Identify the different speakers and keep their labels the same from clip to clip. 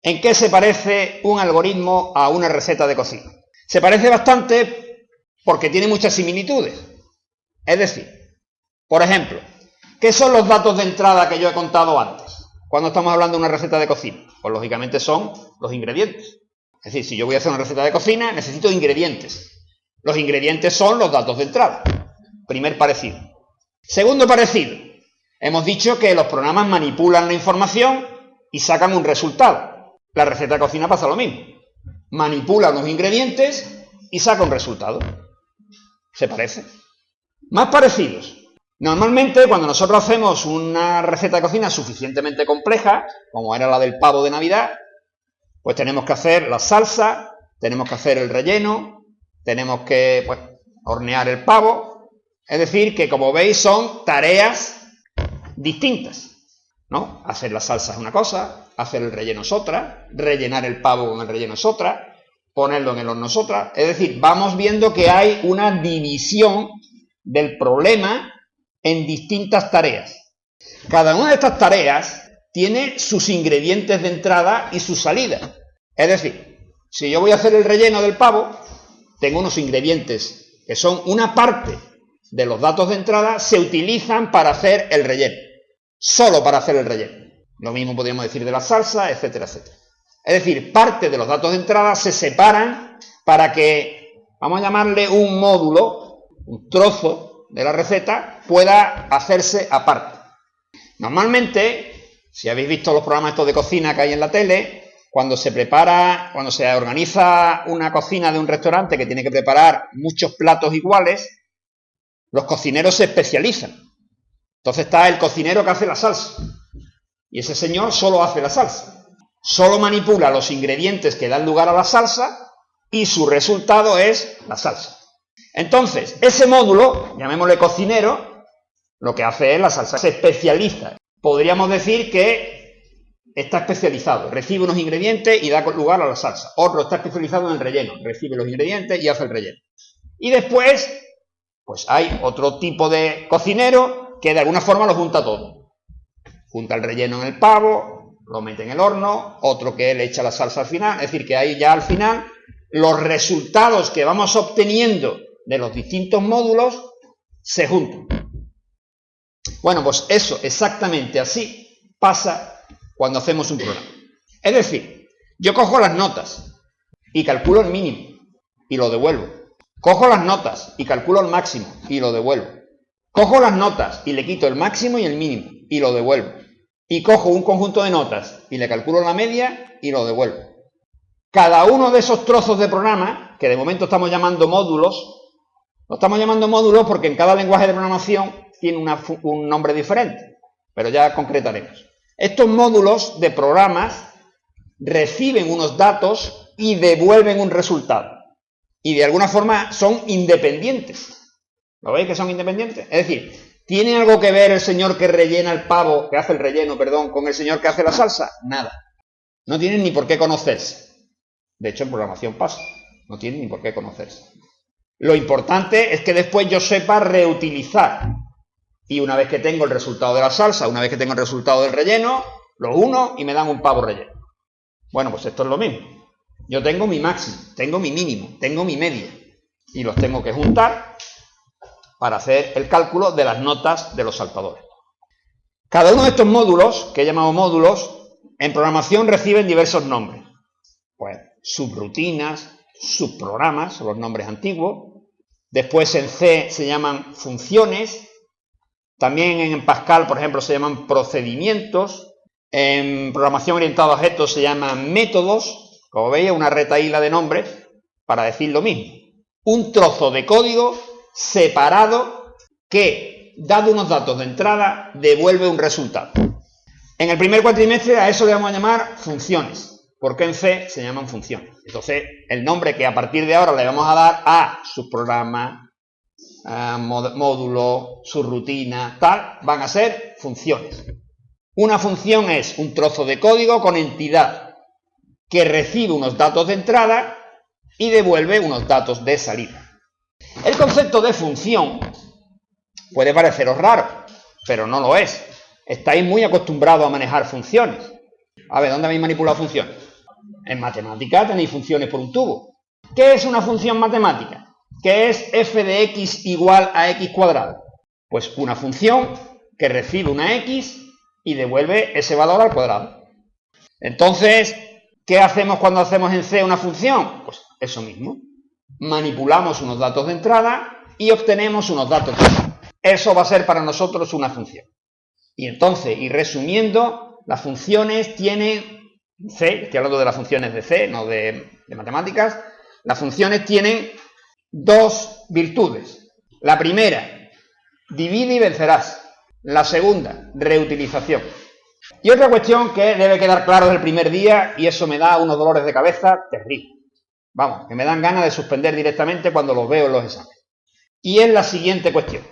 Speaker 1: ¿En qué se parece un algoritmo a una receta de cocina? Se parece bastante porque tiene muchas similitudes. Es decir, por ejemplo, ¿qué son los datos de entrada que yo he contado antes? Cuando estamos hablando de una receta de cocina, pues lógicamente son los ingredientes. Es decir, si yo voy a hacer una receta de cocina, necesito ingredientes. Los ingredientes son los datos de entrada. Primer parecido. Segundo parecido. Hemos dicho que los programas manipulan la información y sacan un resultado. La receta de cocina pasa lo mismo. Manipula unos ingredientes y saca un resultado. ¿Se parece? Más parecidos. Normalmente, cuando nosotros hacemos una receta de cocina suficientemente compleja, como era la del pavo de Navidad, pues tenemos que hacer la salsa, tenemos que hacer el relleno, tenemos que hornear el pavo. Es decir, que como veis son tareas distintas, ¿no? Hacer la salsa es una cosa, hacer el relleno es otra, rellenar el pavo con el relleno es otra, ponerlo en el horno es otra. Es decir, vamos viendo que hay una división del problema en distintas tareas. Cada una de estas tareas tiene sus ingredientes de entrada y sus salidas. Es decir, si yo voy a hacer el relleno del pavo, tengo unos ingredientes que son una parte de los datos de entrada, se utilizan para hacer el relleno. Solo para hacer el relleno. Lo mismo podríamos decir de la salsa, etcétera, etcétera. Es decir, parte de los datos de entrada se separan para que, vamos a llamarle un módulo, un trozo de la receta, pueda hacerse aparte. Normalmente, si habéis visto los programas estos de cocina que hay en la tele, cuando se organiza una cocina de un restaurante que tiene que preparar muchos platos iguales, los cocineros se especializan. Entonces está el cocinero que hace la salsa. Y ese señor solo hace la salsa. Solo manipula los ingredientes que dan lugar a la salsa y su resultado es la salsa. Entonces, ese módulo, llamémosle cocinero, lo que hace es la salsa. Se especializa. Podríamos decir que está especializado. Recibe unos ingredientes y da lugar a la salsa. Otro está especializado en el relleno. Recibe los ingredientes y hace el relleno. Y después, pues hay otro tipo de cocinero que de alguna forma lo junta todo. Junta el relleno en el pavo, lo mete en el horno, otro que le echa la salsa al final. Es decir, que ahí ya al final los resultados que vamos obteniendo de los distintos módulos se juntan. Bueno, pues eso exactamente así pasa cuando hacemos un programa. Es decir, yo cojo las notas y calculo el mínimo y lo devuelvo. Cojo las notas y calculo el máximo y lo devuelvo. Cojo las notas y le quito el máximo y el mínimo y lo devuelvo. Y cojo un conjunto de notas y le calculo la media y lo devuelvo. Cada uno de esos trozos de programa, que de momento estamos llamando módulos, lo estamos llamando módulos porque en cada lenguaje de programación tiene un nombre diferente, pero ya concretaremos. Estos módulos de programas reciben unos datos y devuelven un resultado. Y de alguna forma son independientes. ¿Lo veis que son independientes? Es decir, ¿tiene algo que ver el señor que rellena el pavo, que hace el relleno, perdón, con el señor que hace la salsa? Nada. No tienen ni por qué conocerse. De hecho, en programación pasa. No tienen ni por qué conocerse. Lo importante es que después yo sepa reutilizar. Y una vez que tengo el resultado de la salsa, una vez que tengo el resultado del relleno, lo uno y me dan un pavo relleno. Bueno, pues esto es lo mismo. Yo tengo mi máximo, tengo mi mínimo, tengo mi media. Y los tengo que juntar para hacer el cálculo de las notas de los saltadores. Cada uno de estos módulos, que he llamado módulos, en programación reciben diversos nombres. Pues subrutinas, subprogramas, son los nombres antiguos. Después en C se llaman funciones. También en Pascal, por ejemplo, se llaman procedimientos. En programación orientada a objetos se llaman métodos. Como veis, una retahíla de nombres para decir lo mismo. Un trozo de código separado que, dado unos datos de entrada, devuelve un resultado. En el primer cuatrimestre a eso le vamos a llamar funciones, porque en C se llaman funciones. Entonces, el nombre que a partir de ahora le vamos a dar a subprograma, módulo, subrutina, tal, van a ser funciones. Una función es un trozo de código con entidad que recibe unos datos de entrada y devuelve unos datos de salida. El concepto de función puede pareceros raro, pero no lo es. Estáis muy acostumbrados a manejar funciones. A ver, ¿dónde habéis manipulado funciones? En matemáticas tenéis funciones por un tubo. ¿Qué es una función matemática? ¿Qué es f de x igual a x cuadrado? Pues una función que recibe una x y devuelve ese valor al cuadrado. Entonces, ¿qué hacemos cuando hacemos en C una función? Pues eso mismo. Manipulamos unos datos de entrada y obtenemos unos datos de salida. Eso va a ser para nosotros una función. Y entonces, y resumiendo, las funciones tienen C, estoy hablando de las funciones de C, no de matemáticas. Las funciones tienen dos virtudes. La primera, divide y vencerás. La segunda, reutilización. Y otra cuestión que debe quedar claro desde el primer día, y eso me da unos dolores de cabeza terribles. Vamos, que me dan ganas de suspender directamente cuando los veo en los exámenes. Y es la siguiente cuestión.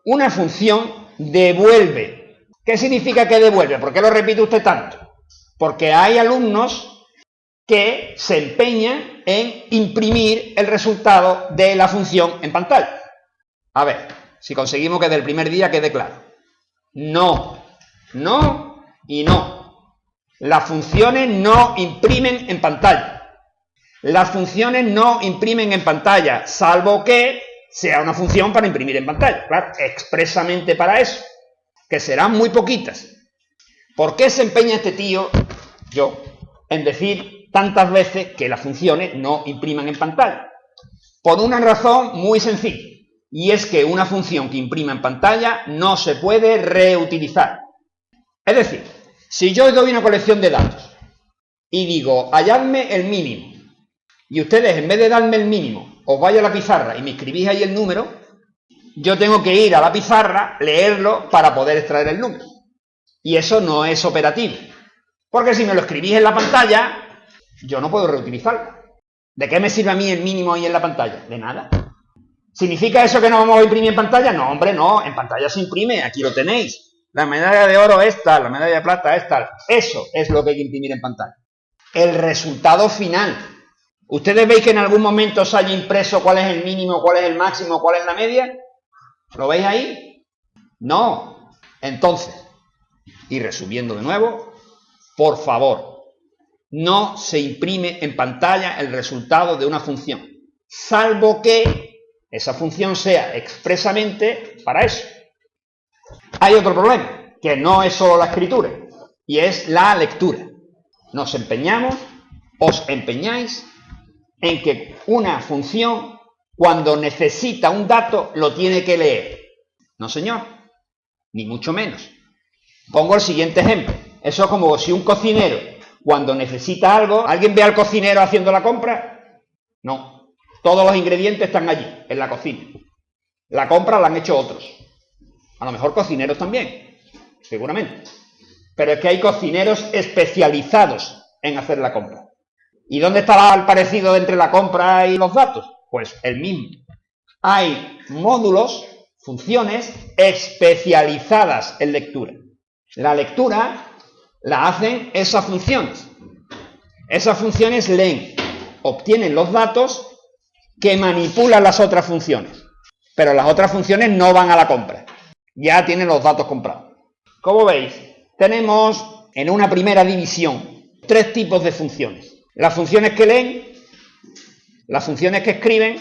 Speaker 1: Una función devuelve. ¿Qué significa que devuelve? ¿Por qué lo repite usted tanto? Porque hay alumnos que se empeñan en imprimir el resultado de la función en pantalla. A ver, si conseguimos que desde el primer día quede claro. No, no y no. Las funciones no imprimen en pantalla. Las funciones no imprimen en pantalla, salvo que sea una función para imprimir en pantalla. Claro, expresamente para eso, que serán muy poquitas. ¿Por qué se empeña este tío, yo, en decir tantas veces que las funciones no impriman en pantalla? Por una razón muy sencilla, y es que una función que imprima en pantalla no se puede reutilizar. Es decir, si yo doy una colección de datos y digo, halladme el mínimo, y ustedes en vez de darme el mínimo, os vais a la pizarra y me escribís ahí el número, yo tengo que ir a la pizarra, leerlo para poder extraer el número. Y eso no es operativo. Porque si me lo escribís en la pantalla, yo no puedo reutilizarlo. ¿De qué me sirve a mí el mínimo ahí en la pantalla? De nada. ¿Significa eso que no vamos a imprimir en pantalla? No, hombre, no. En pantalla se imprime, aquí lo tenéis. La medalla de oro es tal, la medalla de plata es tal. Eso es lo que hay que imprimir en pantalla. El resultado final. ¿Ustedes veis que en algún momento os haya impreso cuál es el mínimo, cuál es el máximo, cuál es la media? ¿Lo veis ahí? No. Entonces, y resumiendo de nuevo, por favor, no se imprime en pantalla el resultado de una función, salvo que esa función sea expresamente para eso. Hay otro problema, que no es solo la escritura, y es la lectura. Nos empeñamos, os empeñáis, en que una función, cuando necesita un dato, lo tiene que leer. No, señor, ni mucho menos. Pongo el siguiente ejemplo. Eso es como si un cocinero, cuando necesita algo, ¿alguien ve al cocinero haciendo la compra? No. Todos los ingredientes están allí, en la cocina. La compra la han hecho otros. A lo mejor cocineros también, seguramente. Pero es que hay cocineros especializados en hacer la compra. ¿Y dónde está el parecido entre la compra y los datos? Pues el mismo. Hay módulos, funciones especializadas en lectura. La lectura la hacen esas funciones. Esas funciones leen, obtienen los datos que manipulan las otras funciones. Pero las otras funciones no van a la compra. Ya tienen los datos comprados. Como veis, tenemos en una primera división 3 tipos de funciones. Las funciones que leen, las funciones que escriben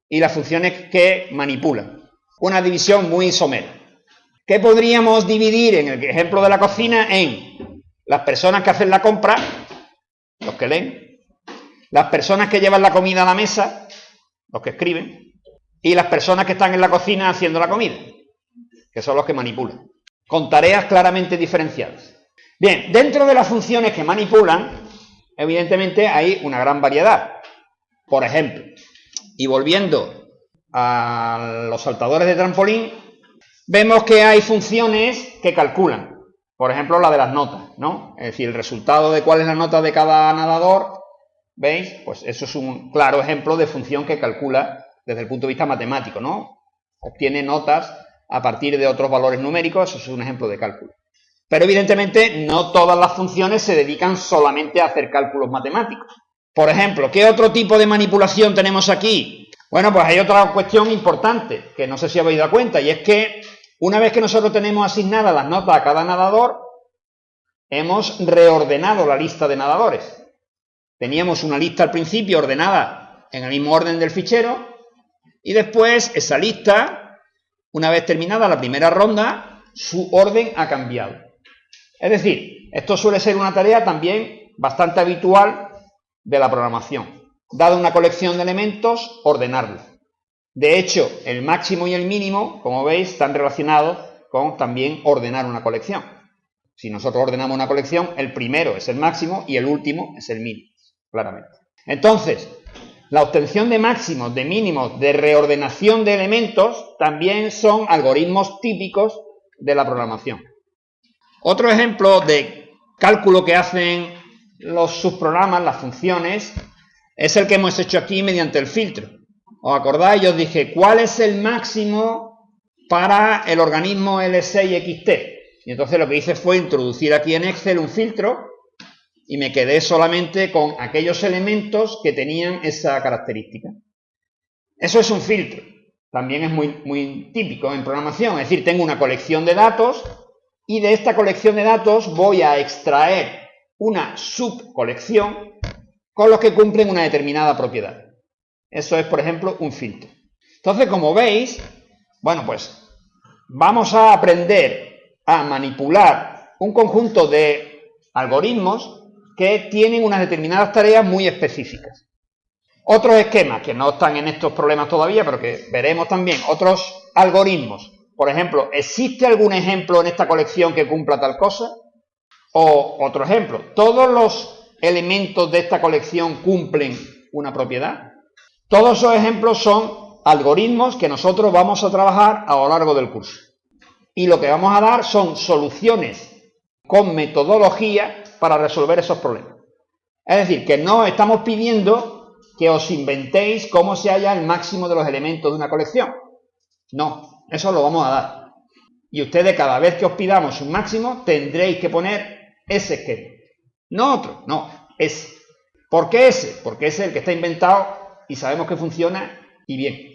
Speaker 1: y las funciones que manipulan. Una división muy somera. ¿Qué podríamos dividir en el ejemplo de la cocina en las personas que hacen la compra, los que leen, las personas que llevan la comida a la mesa, los que escriben, y las personas que están en la cocina haciendo la comida, que son los que manipulan, con tareas claramente diferenciadas? Bien, dentro de las funciones que manipulan, evidentemente hay una gran variedad. Por ejemplo, y volviendo a los saltadores de trampolín, vemos que hay funciones que calculan. Por ejemplo, la de las notas, ¿no? Es decir, el resultado de cuál es la nota de cada nadador, ¿veis? Pues eso es un claro ejemplo de función que calcula desde el punto de vista matemático, ¿no? Obtiene notas a partir de otros valores numéricos, eso es un ejemplo de cálculo. Pero evidentemente no todas las funciones se dedican solamente a hacer cálculos matemáticos. Por ejemplo, ¿qué otro tipo de manipulación tenemos aquí? Bueno, pues hay otra cuestión importante, que no sé si habéis dado cuenta, y es que una vez que nosotros tenemos asignadas las notas a cada nadador, hemos reordenado la lista de nadadores. Teníamos una lista al principio ordenada en el mismo orden del fichero y después esa lista, una vez terminada la primera ronda, su orden ha cambiado. Es decir, esto suele ser una tarea también bastante habitual de la programación. Dada una colección de elementos, ordenarla. De hecho, el máximo y el mínimo, como veis, están relacionados con también ordenar una colección. Si nosotros ordenamos una colección, el primero es el máximo y el último es el mínimo, claramente. Entonces, la obtención de máximos, de mínimos, de reordenación de elementos, también son algoritmos típicos de la programación. Otro ejemplo de cálculo que hacen los subprogramas, las funciones, es el que hemos hecho aquí mediante el filtro. ¿Os acordáis? Yo os dije, ¿cuál es el máximo para el organismo L6XT? Y entonces lo que hice fue introducir aquí en Excel un filtro y me quedé solamente con aquellos elementos que tenían esa característica. Eso es un filtro. También es muy típico en programación. Es decir, tengo una colección de datos y de esta colección de datos voy a extraer una subcolección con los que cumplen una determinada propiedad. Eso es, por ejemplo, un filtro. Entonces, como veis, bueno, pues vamos a aprender a manipular un conjunto de algoritmos que tienen unas determinadas tareas muy específicas. Otros esquemas que no están en estos problemas todavía, pero que veremos también, otros algoritmos. Por ejemplo, ¿existe algún ejemplo en esta colección que cumpla tal cosa? O otro ejemplo, ¿todos los elementos de esta colección cumplen una propiedad? Todos esos ejemplos son algoritmos que nosotros vamos a trabajar a lo largo del curso. Y lo que vamos a dar son soluciones con metodología para resolver esos problemas. Es decir, que no estamos pidiendo que os inventéis cómo se halla el máximo de los elementos de una colección. No, eso lo vamos a dar. Y ustedes cada vez que os pidamos un máximo tendréis que poner ese esquema. No otro, no, ese. ¿Por qué ese? Porque ese es el que está inventado y sabemos que funciona y bien.